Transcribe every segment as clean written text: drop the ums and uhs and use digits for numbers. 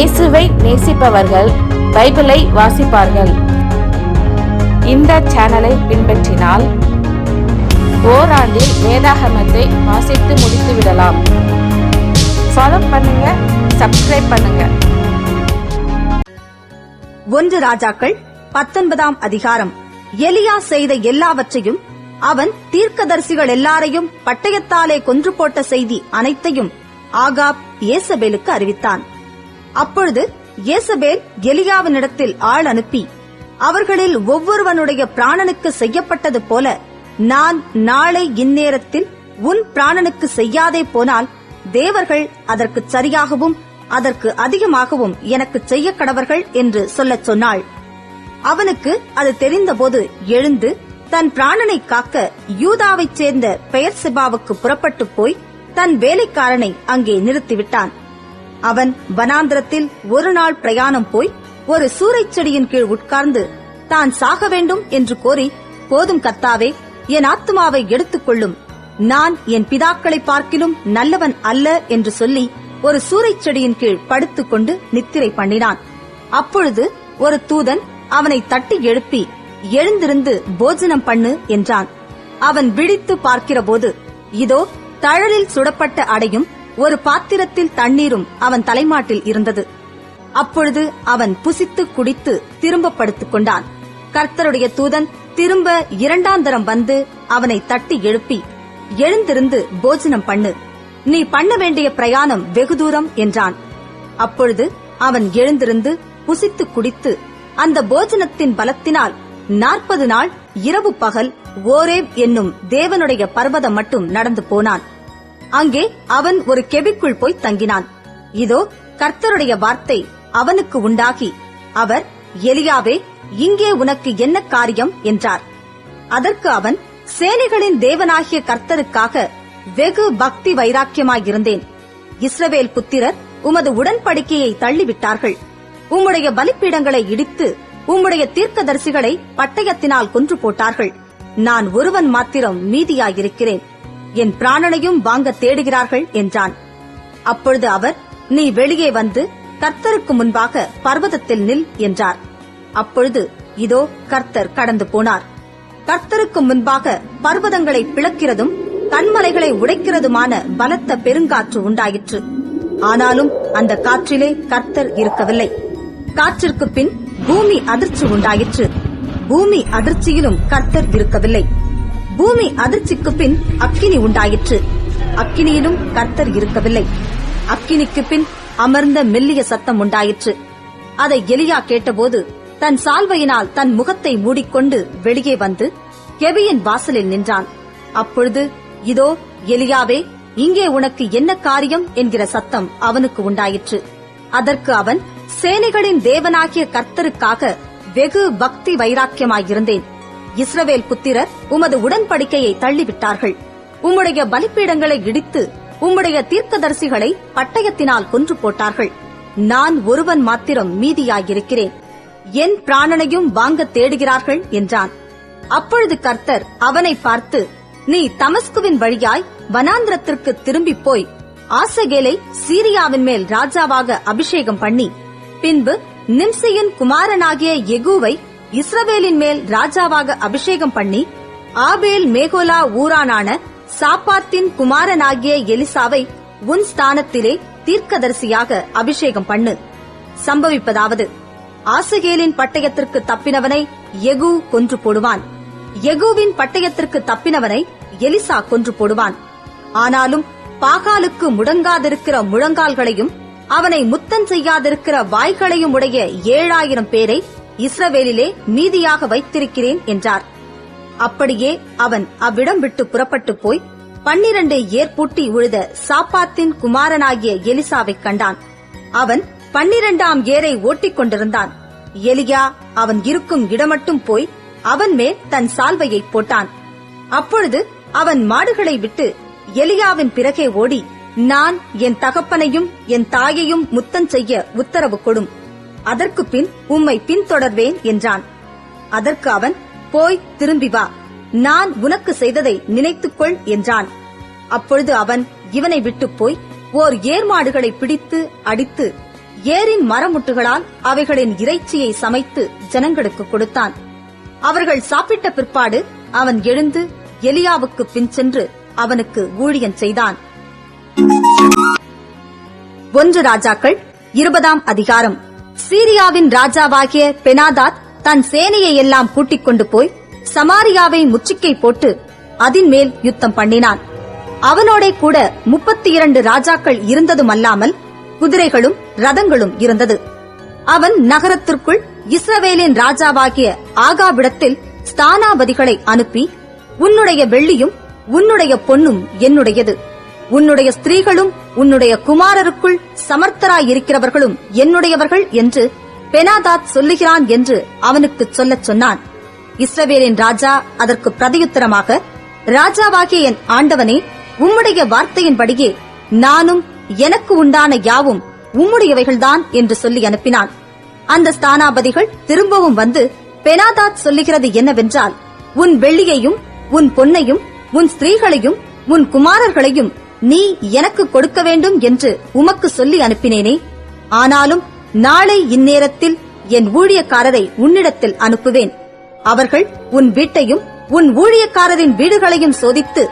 இயேசுவை நேசிப்பவர்கள் பைபிளை வாசிப்பார்கள். இந்த சேனலை பின்பற்றினால் ஓராண்டில் வேதாகமத்தை வாசித்து முடித்து விடலாம். ஃபாலோ பண்ணுங்க, சப்ஸ்கிரைப் பண்ணுங்க. 1 ராஜாக்கள் 19ஆம் அதிகாரம். எலியா செய்த எல்லாவற்றையும், அவன் தீர்க்கதரிசிகள் எல்லாரையும் பட்டயத்தாலே கொன்று போட்ட செய்தி அனைத்தையும் ஆகாப் ஏசபேலுக்கு அறிவித்தான். அப்பொழுது ஏசபேல் எலியாவினிடத்தில் ஆள் அனுப்பி, அவர்களில் ஒவ்வொருவனுடைய பிராணனுக்கு செய்யப்பட்டது போல நான் நாளை இந்நேரத்தில் உன் பிராணனுக்கு செய்யாதே போனால் தேவர்கள் அதற்கு சரியாகவும் அதற்கு அதிகமாகவும் எனக்கு செய்ய கடவர்கள் என்று சொல்லச் சொன்னாள். அவனுக்கு அது தெரிந்தபோது எழுந்து தன் பிராணனை காக்க யூதாவைச் சேர்ந்த பெயர்செபாவுக்கு புறப்பட்டு போய் தன் வேலைக்காரனை அங்கே நிறுத்திவிட்டான். அவன் வனாந்திரத்தில் ஒரு நாள் பிரயாணம் போய் ஒரு சூரைச் செடியின் கீழ் உட்கார்ந்து தான் சாக வேண்டும் என்று கோரி, போதும் கர்த்தாவே, என் ஆத்துமாவை எடுத்துக் கொள்ளும், நான் என் பிதாக்களை பார்க்கிலும் நல்லவன் அல்ல என்று சொல்லி ஒரு சூரைச் செடியின் கீழ் படுத்துக் கொண்டு நித்திரை பண்ணினான். அப்பொழுது ஒரு தூதன் அவனை தட்டி எழுப்பி, எழுந்திருந்து போஜனம் பண்ணு என்றான். அவன் விழித்து பார்க்கிறபோது, இதோ தழலில் சுடப்பட்ட அடையும் ஒரு பாத்திரத்தில் தண்ணீரும் அவன் தலைமாட்டில் இருந்தது. அப்பொழுது அவன் புசித்து குடித்து திரும்ப படுத்துக் கொண்டான். கர்த்தருடைய தூதன் திரும்ப 2ஆம் தரம் வந்து அவனை தட்டி எழுப்பி, எழுந்திருந்து போஜனம் பண்ணு, நீ பண்ண வேண்டிய பிரயாணம் வெகு தூரம் என்றான். அப்பொழுது அவன் எழுந்திருந்து புசித்து குடித்து அந்த போஜனத்தின் பலத்தினால் 40 நாள் இரவு பகல் ஓரேப் என்னும் தேவனுடைய பர்வதம் மட்டும் நடந்து போனான். அங்கே அவன் ஒரு கெபிக்குள் போய் தங்கினான். இதோ கர்த்தருடைய வார்த்தை அவனுக்கு உண்டாகி, அவர், எலியாவே, இங்கே உனக்கு என்ன காரியம் என்றார். அதற்கு அவன், சேனைகளின் தேவனாகிய கர்த்தருக்காக வெகு பக்தி வைராக்கியமாயிருந்தேன். இஸ்ரவேல் புத்திரர் உமது உடன்படிக்கையை தள்ளிவிட்டார்கள். உம்முடைய பலிப்பீடங்களை இடித்து உம்முடைய தீர்க்கதரிசிகளை பட்டயத்தினால் கொன்று போட்டார்கள். நான் ஒருவன் மாத்திரம் மீதியாயிருக்கிறேன். என் பிராணனையும் வாங்க தேடுகிறார்கள் என்றான். அப்பொழுது அவர், நீ வெளியே வந்து கர்த்தருக்கு முன்பாக பர்வதத்தில் நில் என்றார். அப்பொழுது இதோ கர்த்தர் கடந்து போனார். கர்த்தருக்கு முன்பாக பர்வதங்களை பிளக்கிறதும் கன்மலைகளை உடைக்கிறதுமான பலத்த பெருங்காற்று உண்டாயிற்று. ஆனாலும் அந்த காற்றிலே கர்த்தர் இருக்கவில்லை. காற்றிற்கு பின் பூமி அதிர்ச்சி உண்டாயிற்று. பூமி அதிர்ச்சியிலும் கர்த்தர் இருக்கவில்லை. பூமி அதிர்ச்சிக்கு பின் அக்கினி உண்டாயிற்று. அக்கினியிலும் கர்த்தர் இருக்கவில்லை. அக்கினிக்கு பின் அமர்ந்த மெல்லிய சத்தம் உண்டாயிற்று. அதை எலியா கேட்டபோது தன் சால்வையினால் தன் முகத்தை மூடிக்கொண்டு வெளியே வந்து கெபியின் வாசலில் நின்றான். அப்பொழுது, இதோ எலியாவே, இங்கே உனக்கு என்ன காரியம் என்கிற சத்தம் அவனுக்கு உண்டாயிற்று. அதற்கு அவன், சேனைகளின் தேவனாகிய கர்த்தருக்காக வெகு பக்தி வைராக்கியமாயிருந்தேன். இஸ்ரவேல் புத்திரர் உமது உடன்படிக்கையை தள்ளிவிட்டார்கள். உம்முடைய பலிப்பீடங்களை இடித்து உம்முடைய தீர்க்கதரிசிகளை பட்டயத்தினால் கொன்று போட்டார்கள். நான் ஒருவன் மாத்திரம் மீதியாயிருக்கிறேன். என் பிராணனையும் வாங்க தேடுகிறார்கள் என்றான். அப்பொழுது கர்த்தர் அவனை பார்த்து, நீ தமஸ்குவின் வழியாய் வனாந்திரத்திற்கு திரும்பி போய் ஆசகேலை சீரியாவின் மேல் ராஜாவாக அபிஷேகம் பண்ணி, பின்பு நிம்சியின் குமாரனாகிய யெகூவை இஸ்ரவேலின் மேல் ராஜாவாக அபிஷேகம் பண்ணி, ஆபேல் மேகோலா ஊரானான சாப்பாத்தின் குமாரனாகிய எலிசாவை உன் ஸ்தானத்திலே தீர்க்கதரிசியாக அபிஷேகம் பண்ணு. சம்பவிப்பதாவது, ஆசகேலின் பட்டயத்திற்கு தப்பினவனை யெகூ கொன்று போடுவான். யெகூவின் பட்டயத்திற்கு தப்பினவனை எலிசா கொன்று போடுவான். ஆனாலும் பாகாலுக்கு முடங்காதிருக்கிற முழங்கால்களையும் அவனை முத்தம் செய்யாதிருக்கிற வாய்களையும் உடைய 7000 பேரை இஸ்ரவேலிலே மீதியாக வைத்திருக்கிறேன் என்றார். அப்படியே அவன் அவ்விடம் விட்டு புறப்பட்டு போய் 12 ஏர்பூட்டி உழுத சாப்பாத்தின் குமாரனாகிய எலிசாவைக் கண்டான். அவன் 12ஆம் ஏரை ஓட்டிக் கொண்டிருந்தான். எலியா அவன் இருக்கும் இடமட்டும் போய் அவன் மேல் தன் சால்வையை போட்டான். அப்பொழுது அவன் மாடுகளை விட்டு எலியாவின் பிறகே ஓடி, நான் என் தகப்பனையும் என் தாயையும் முத்தம் செய்ய உத்தரவு கொடும், அதற்கு பின் உம்மை பின்தொடர்வேன் என்றான். அதற்கு அவன், போய் திரும்பி வா, நான் உனக்கு செய்ததை நினைத்துக்கொள் என்றான். அப்பொழுது அவன் இவனை விட்டுப் போய் ஓர் ஏர்மாடுகளை பிடித்து அடித்து ஏரின் மரமுட்டுகளால் அவைகளின் இறைச்சியை சமைத்து ஜனங்களுக்கு கொடுத்தான். அவர்கள் சாப்பிட்ட பிற்பாடு அவன் எழுந்து எலியாவுக்கு பின் சென்று அவனுக்கு ஊழியம் செய்தான். 1 ராஜாக்கள் 20ஆம் அதிகாரம். சீரியாவின் ராஜாவாகிய பெனாதாத் தன் சேனையை எல்லாம் கூட்டிக் கொண்டு போய் சமாரியாவை முற்றுகை போட்டு அதின் மேல் யுத்தம் பண்ணினான். அவனோடே கூட 32 ராஜாக்கள் இருந்ததுமல்லாமல் குதிரைகளும் ரதங்களும் இருந்தது. அவன் நகரத்திற்குள் இஸ்ரவேலின் ராஜாவாகிய ஆகாபிடத்தில் ஸ்தானாபதிகளை அனுப்பி, உன்னுடைய வெள்ளியும் உன்னுடைய பொன்னும் என்னுடையது, உன்னுடைய ஸ்திரீகளும் உன்னுடைய குமாரருக்குள் சமர்த்தராயிருக்கிறவர்களும் என்னுடையவர்கள் என்று பெனாதாத் சொல்லுகிறான் என்று அவனுக்கு சொல்லச் சொன்னான். இஸ்ரவேலின் ராஜா அதற்கு பிரதியுத்தரமாக, ராஜாவாகிய என் ஆண்டவனே, உம்முடைய வார்த்தையின்படியே நானும் எனக்கு உண்டான யாவும் உம்முடையவைகள்தான் என்று சொல்லி அனுப்பினான். அந்த ஸ்தானாபதிகள் திரும்பவும் வந்து, பெனாதாத் சொல்லுகிறது என்னவென்றால், உன் வெள்ளியையும் உன் பொன்னையும் உன் ஸ்திரீகளையும் உன் குமாரர்களையும் நீ எனக்கு கொடுக்க வேண்டும் என்று உமக்கு சொல்லி அனுப்பினேனே. ஆனாலும் நாளை இந்நேரத்தில் என் ஊழியக்காரரை உன்னிடத்தில் அனுப்புவேன். அவர்கள் உன் வீட்டையும் உன் ஊழியக்காரரின் வீடுகளையும் சோதித்து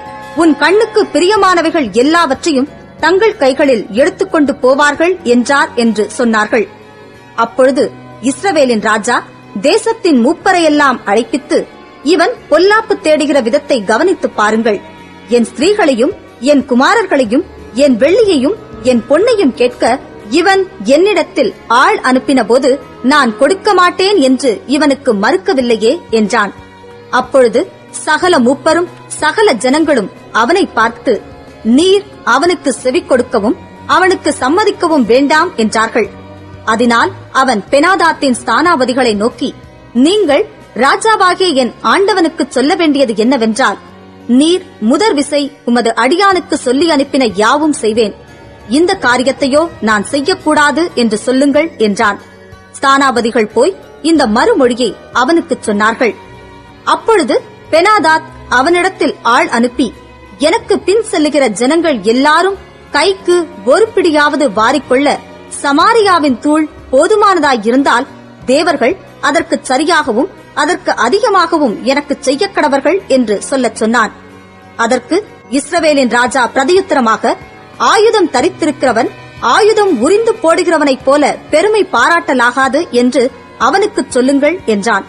உன் கண்ணுக்கு பிரியமானவைகள் எல்லாவற்றையும் தங்கள் கைகளில் எடுத்துக்கொண்டு போவார்கள் என்றார் என்று சொன்னார்கள். அப்பொழுது இஸ்ரவேலின் ராஜா தேசத்தின் மூப்பரையெல்லாம் அழைப்பித்து, இவன் பொல்லாப்பு தேடுகிற விதத்தை கவனித்துப் பாருங்கள். என் ஸ்திரீகளையும் என் குமாரர்களையும் என் வெள்ளியையும் என் பொன்னையும் கேட்க இவன் என்னிடத்தில் ஆள் அனுப்பின போது நான் கொடுக்க மாட்டேன் என்று இவனுக்கு மறுக்கவில்லையே என்றான். அப்பொழுது சகல மூப்பரும் சகல ஜனங்களும் அவனை பார்த்து, நீர் அவனுக்கு செவி கொடுக்கவும் அவனுக்கு சம்மதிக்கவும் வேண்டாம் என்றார்கள். அதனால் அவன் பெனாதாத்தின் ஸ்தானாபதிகளை நோக்கி, நீங்கள் ராஜாவாகிய என் ஆண்டவனுக்கு சொல்ல வேண்டியது என்னவென்றால், நீர் முதற் விசை உமது அடியானுக்கு சொல்லி அனுப்பின யாவும் செய்வேன், இந்த காரியத்தையோ நான் செய்யக்கூடாது என்று சொல்லுங்கள் என்றான். ஸ்தானாபதிகள் போய் இந்த மறுமொழியை அவனுக்கு சொன்னார்கள். அப்பொழுது பெனாதாத் அவனிடத்தில் ஆள் அனுப்பி, எனக்கு பின் செல்லுகிற ஜனங்கள் எல்லாரும் கைக்கு ஒரு பிடியாவது வாரிக்கொள்ள சமாரியாவின் தூள் போதுமானதாயிருந்தால் தேவர்கள் அதற்கு சரியாகவும் அதற்கு அதிகமாகவும் எனக்கு செய்ய கடவர்கள் என்று சொல்லச் சொன்னான். அதற்கு இஸ்ரவேலின் ராஜா பிரதியுத்தரமாக, ஆயுதம் தரித்திருக்கிறவன் ஆயுதம் உரிந்து போடுகிறவனைப் போல பெருமை பாராட்டலாகாது என்று அவனுக்கு சொல்லுங்கள் என்றான்.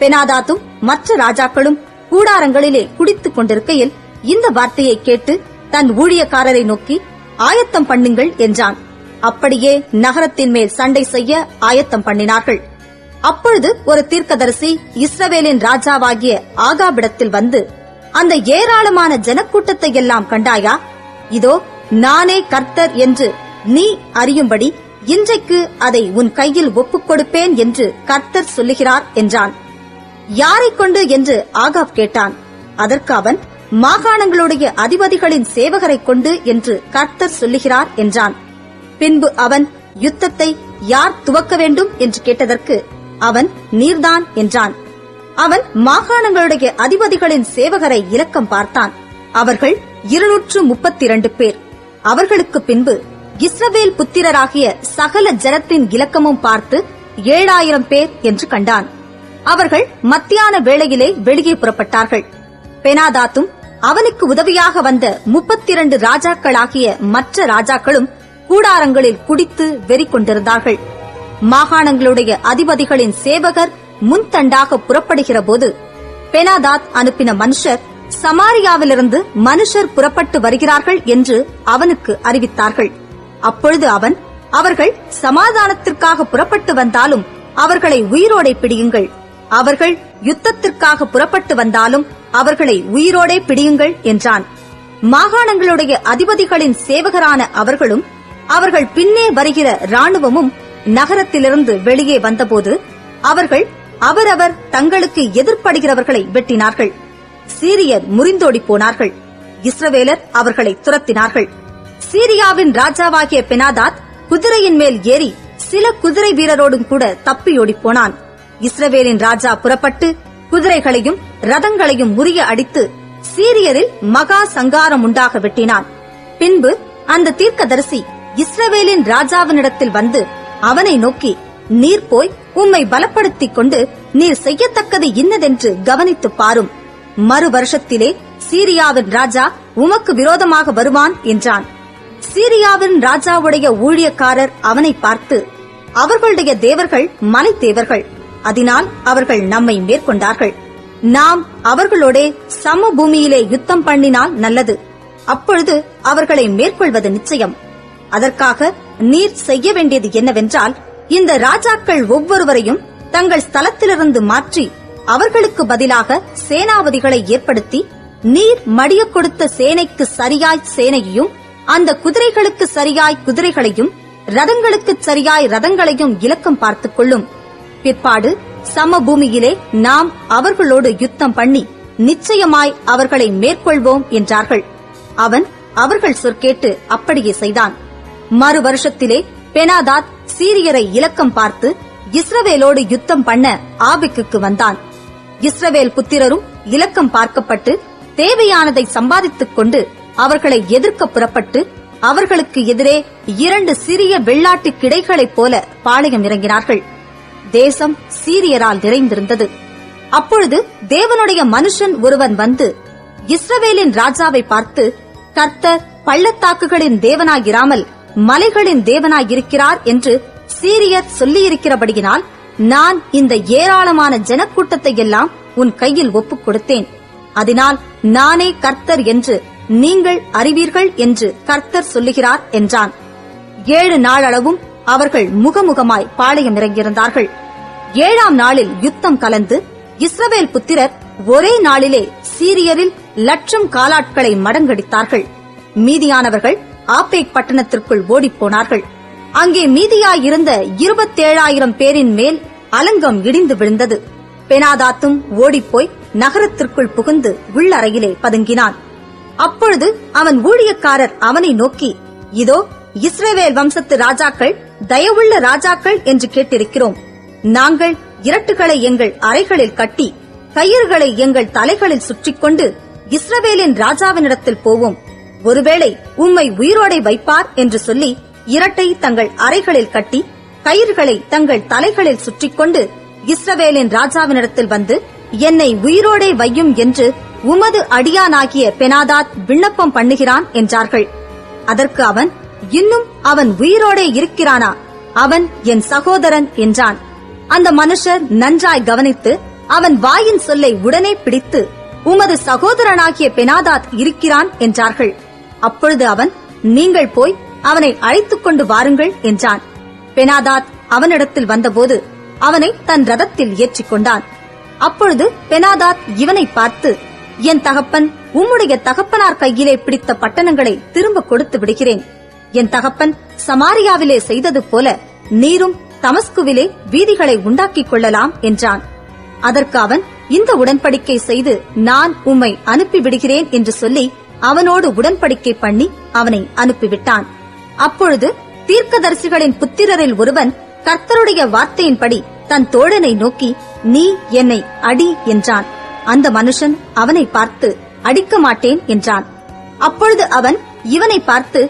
பெனாதாத்தும் மற்ற ராஜாக்களும் கூடாரங்களிலே குடித்துக் கொண்டிருக்கையில் இந்த வார்த்தையை கேட்டு தன் ஊழியக்காரரை நோக்கி, ஆயத்தம் பண்ணுங்கள் என்றான். அப்படியே நகரத்தின் மேல் சண்டை செய்ய ஆயத்தம் பண்ணினார்கள். அப்பொழுது ஒரு தீர்க்கதரிசி இஸ்ரவேலின் ராஜாவாகிய ஆகாபிடத்தில் வந்து, அந்த ஏராளமான ஜனக்கூட்டத்தை எல்லாம் கண்டாயா? இதோ நானே கர்த்தர் என்று நீ அறியும்படி இன்றைக்கு அதை உன் கையில் ஒப்புக் கொடுப்பேன் என்று கர்த்தர் சொல்லுகிறார் என்றான். யாரைக் கொண்டு என்று ஆகாப் கேட்டான். அதற்கு அவன், மாகாணங்களுடைய அதிபதிகளின் சேவகரைக் கொண்டு என்று கர்த்தர் சொல்லுகிறார் என்றான். பின்பு அவன், யுத்தத்தை யார் துவக்க வேண்டும் என்று கேட்டதற்கு அவன், நீர்தான் என்றான். அவன் மாகாணங்களுடைய அதிபதிகளின் சேவகரை இலக்கம் பார்த்தான். அவர்கள் 232 பேர். அவர்களுக்கு பின்பு இஸ்ரவேல் புத்திரராகிய சகல ஜனத்தின் இலக்கமும் பார்த்து 7000 பேர் என்று கண்டான். அவர்கள் மத்தியான வேளையிலே வெளியே புறப்பட்டார்கள். பெனாதாத்தும் அவனுக்கு உதவியாக வந்த 32 ராஜாக்களாகிய மற்ற ராஜாக்களும் கூடாரங்களில் குடித்து வெறி கொண்டிருந்தார்கள். மாகாணங்களுடைய அதிபதிகளின் சேவகர் முன்தண்டாக புறப்படுகிற போது பெனாதாத் அனுப்பின மனுஷர், சமாரியாவிலிருந்து மனுஷர் புறப்பட்டு வருகிறார்கள் என்று அவனுக்கு அறிவித்தார்கள். அப்பொழுது அவன், அவர்கள் சமாதானத்திற்காக புறப்பட்டு வந்தாலும் அவர்களை உயிரோடே பிடியுங்கள், அவர்கள் யுத்தத்திற்காக புறப்பட்டு வந்தாலும் அவர்களை உயிரோடே பிடியுங்கள் என்றான். மாகாணங்களுடைய அதிபதிகளின் சேவகரான அவர்களும் அவர்கள் பின்னே வருகிற இராணுவமும் நகரத்திலிருந்து வெளியே வந்தபோது அவர்கள் அவரவர் தங்களுக்கு எதிர்ப்படுகிறவர்களை வெட்டினார்கள். சீரியர் முறிந்தோடி போனார்கள். இஸ்ரவேலர் அவர்களை துரத்தினார்கள். சீரியாவின் ராஜாவாகிய பெனாதாத் குதிரையின் மேல் ஏறி சில குதிரை வீரரோடும் கூட தப்பியோடி போனான். இஸ்ரவேலின் ராஜா புறப்பட்டு குதிரைகளையும் ரதங்களையும் முறிய அடித்து சீரியரில் மகா சங்காரம் உண்டாக வெட்டினான். பின்பு அந்த தீர்க்கதரிசி இஸ்ரவேலின் ராஜாவினிடத்தில் வந்து, அவனை நோக்கி, நீர் போய் உம்மை பலப்படுத்திக் கொண்டு நீர் செய்யத்தக்கது இன்னதென்று கவனித்து பாரும். மறு வருஷத்திலே சீரியாவின் ராஜா உமக்கு விரோதமாக வருவான் என்றான். சீரியாவின் ராஜாவுடைய ஊழியக்காரர் அவனை பார்த்து, அவர்களுடைய தேவர்கள் மலை தேவர்கள், அதனால் அவர்கள் நம்மை மேற்கொண்டார்கள். நாம் அவர்களோடே சமபூமியிலே யுத்தம் பண்ணினால் நல்லது. அப்பொழுது அவர்களை மேற்கொள்வது நிச்சயம். அதற்காக நீர் செய்ய வேண்டியது என்னவென்றால், இந்த ராஜாக்கள் ஒவ்வொருவரையும் தங்கள் ஸ்தலத்திலிருந்து மாற்றி அவர்களுக்கு பதிலாக சேனாபதிகளை ஏற்படுத்தி, நீர் மடிய கொடுத்த சேனைக்கு சரியாய் சேனையையும், அந்த குதிரைகளுக்கு சரியாய் குதிரைகளையும், ரதங்களுக்கு சரியாய் ரதங்களையும் இலக்கம் பார்த்துக் கொள்ளும். பிற்பாடு சமபூமியிலே நாம் அவர்களோடு யுத்தம் பண்ணி நிச்சயமாய் அவர்களை மேற்கொள்வோம் என்றார்கள். அவன் அவர்கள் சொற்கேட்டு அப்படியே செய்தான். மறு வருஷத்திலே பெனாதாத் சீரியரை இலக்கம் பார்த்து இஸ்ரவேலோடு யுத்தம் பண்ண ஆபிக்குக்கு வந்தான். இஸ்ரவேல் புத்திரரும் இலக்கம் பார்க்கப்பட்டு தேவையானதை சம்பாதித்துக் கொண்டு அவர்களை எதிர்க்க புறப்பட்டு அவர்களுக்கு எதிரே 2 சிறிய வெள்ளாட்டு கிடைகளைப் போல பாளையம் இறங்கினார்கள். தேசம் சீரியரால் நிறைந்திருந்தது. அப்பொழுது தேவனுடைய மனுஷன் ஒருவன் வந்து இஸ்ரவேலின் ராஜாவை பார்த்து, கர்த்தர் பள்ளத்தாக்குகளின் தேவனாயிராமல் மலைகளின் தேவனாயிருக்கிறார் என்று சீரியர் சொல்லியிருக்கிறபடியினால் நான் இந்த ஏராளமான ஜனக்கூட்டத்தை எல்லாம் உன் கையில் ஒப்புக் கொடுத்தேன். அதனால் நானே கர்த்தர் என்று நீங்கள் அறிவீர்கள் என்று கர்த்தர் சொல்லுகிறார் என்றான். 7 நாளளவும் அவர்கள் முகமுகமாய் பாளையம் இறங்கியிருந்தார்கள். 7ஆம் நாளில் யுத்தம் கலந்து இஸ்ரவேல் புத்திரர் ஒரே நாளிலே சீரியரில் 1,00,000 காலாட்களை மடங்கடித்தார்கள். மீதியானவர்கள் ஆப்பேக் பட்டணத்திற்குள் ஓடிப்போனார்கள். அங்கே மீதியாயிருந்த 27,000 பேரின் மேல் அலங்கம் இடிந்து விழுந்தது. பெனாதாத்தும் ஓடிப்போய் நகரத்திற்குள் புகுந்து உள்ளறையிலே பதுங்கினான். அப்பொழுது அவன் ஊழியக்காரர் அவனை நோக்கி, இதோ இஸ்ரவேல் வம்சத்து ராஜாக்கள் தயவுள்ள ராஜாக்கள் என்று கேட்டிருக்கிறோம். நாங்கள் இரட்டுகளை எங்கள் அறைகளில் கட்டி கயிறுகளை எங்கள் தலைகளில் சுற்றிக்கொண்டு இஸ்ரவேலின் ராஜாவினிடத்தில் போவோம். ஒருவேளை உம்மை உயிரோடை வைப்பார் என்று சொல்லி இரட்டை தங்கள் அறைகளில் கட்டி கயிறுகளை தங்கள் தலைகளில் சுற்றிக்கொண்டு இஸ்ரவேலின் ராஜாவினிடத்தில் வந்து, என்னை உயிரோடே வையும் என்று உமது அடியானாகிய பெனாதாத் விண்ணப்பம் பண்ணுகிறான் என்றார்கள். அதற்கு அவன், இன்னும் அவன் உயிரோடே இருக்கிறானா? அவன் என் சகோதரன் என்றான். அந்த மனுஷர் நன்றாய் கவனித்து அவன் வாயின் சொல்லை உடனே பிடித்து, உமது சகோதரனாகிய பெனாதாத் இருக்கிறான் என்றார்கள். அப்பொழுது அவன், நீங்கள் போய் அவனை அழைத்துக் கொண்டு வாருங்கள் என்றான். பெனாதாத் அவனிடத்தில் வந்தபோது அவனை தன் ரதத்தில் ஏற்றிக் கொண்டான். அப்பொழுது பெனாதாத் இவனை பார்த்து, என் தகப்பன் உம்முடைய தகப்பனார் கையிலே பிடித்த பட்டணங்களை திரும்ப கொடுத்து விடுகிறேன். என் தகப்பன் சமாரியாவிலே செய்தது போல நீரும் தமஸ்குவிலே வீதிகளை உண்டாக்கிக் கொள்ளலாம் என்றான். அதற்கு அவன், இந்த உடன்படிக்கை செய்து நான் உம்மை அனுப்பிவிடுகிறேன் என்று சொல்லி அவனோடு உடன்படிக்கை பண்ணி அவனை அனுப்பிவிட்டான். அப்பொழுது தீர்க்கதரிசிகளின் புத்திரரில் ஒருவன் கர்த்தருடைய வார்த்தையின்படி தன் தோழனை நோக்கி, நீ என்னை அடி என்றான். அந்த மனுஷன் அவனை பார்த்து, அடிக்க மாட்டேன் என்றான். அப்பொழுது அவன் இவனை பார்த்து,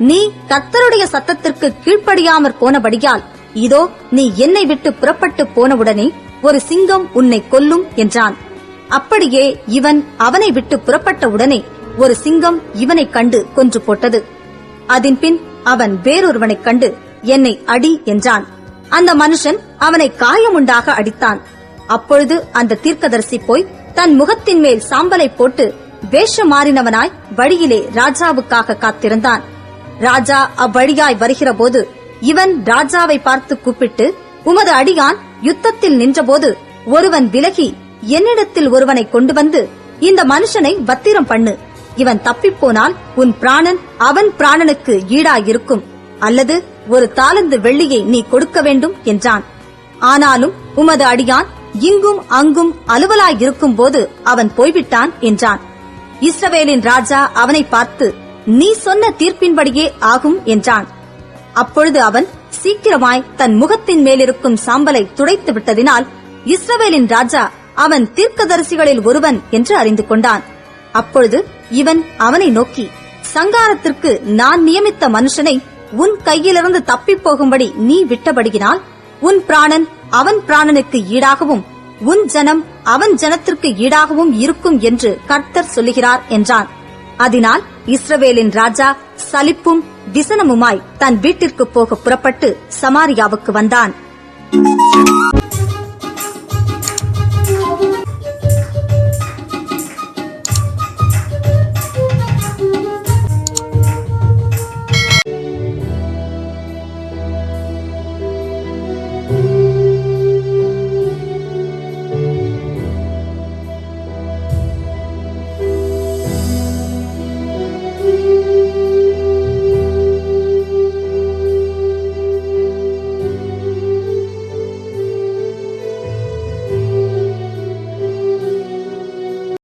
நீ கர்த்தருடைய சத்தத்திற்கு கீழ்ப்படியாமற் போனபடியால் இதோ நீ என்னை விட்டு புறப்பட்டு போனவுடனே ஒரு சிங்கம் உன்னை கொல்லும் என்றான். அப்படியே இவன் அவனை விட்டு புறப்பட்டவுடனே ஒரு சிங்கம் இவனை கண்டு கொன்று போட்டது. அதன்பின் அவன் வேறொருவனைக் கண்டு, என்னை அடி என்றான். அந்த மனுஷன் அவனை காயமுண்டாக அடித்தான். அப்பொழுது அந்த தீர்க்கதரிசி போய் தன் முகத்தின் மேல் சாம்பலை போட்டு வேஷம் மாறினவனாய் வழியிலே ராஜாவுக்காக காத்திருந்தான். ராஜா அவ்வழியாய் வருகிற போது இவன் ராஜாவை பார்த்து கூப்பிட்டு, உமது அடியான் யுத்தத்தில் நின்றபோது ஒருவன் விலகி என்னிடத்தில் ஒருவனை கொண்டு வந்து, இந்த மனுஷனை பத்திரம் பண்ணு, இவன் தப்பிப்போனால் உன் பிராணன் அவன் பிராணனுக்கு ஈடாயிருக்கும், அல்லது ஒரு தாலந்து வெள்ளியை நீ கொடுக்க வேண்டும் என்றான். ஆனாலும் உமது அடியான் இங்கும் அங்கும் அலுவலாயிருக்கும் போது அவன் போய்விட்டான் என்றான். இஸ்ரவேலின் ராஜா அவனை பார்த்து, நீ சொன்ன தீர்ப்பின்படியே ஆகும் என்றான். அப்பொழுது அவன் சீக்கிரமாய் தன் முகத்தின் மேலிருக்கும் சாம்பலை துடைத்து விட்டதினால் இஸ்ரவேலின் ராஜா அவன் தீர்க்கதரிசிகளில் ஒருவன் என்று அறிந்து கொண்டான். அப்பொழுது இவன் அவனை நோக்கி, சங்காரத்திற்கு நான் நியமித்த மனுஷனை உன் கையிலிருந்து தப்பிப் போகும்படி நீ விட்டபடியினால் உன் பிராணன் அவன் பிராணனுக்கு ஈடாகவும் உன் ஜனம் அவன் ஜனத்திற்கு ஈடாகவும் இருக்கும் என்று கர்த்தர் சொல்லுகிறார் என்றான். அதனால் இஸ்ரவேலின் ராஜா சலிப்பும் விசனமுமாய் தன் வீட்டிற்கு போக புறப்பட்டு சமாரியாவுக்கு வந்தான்.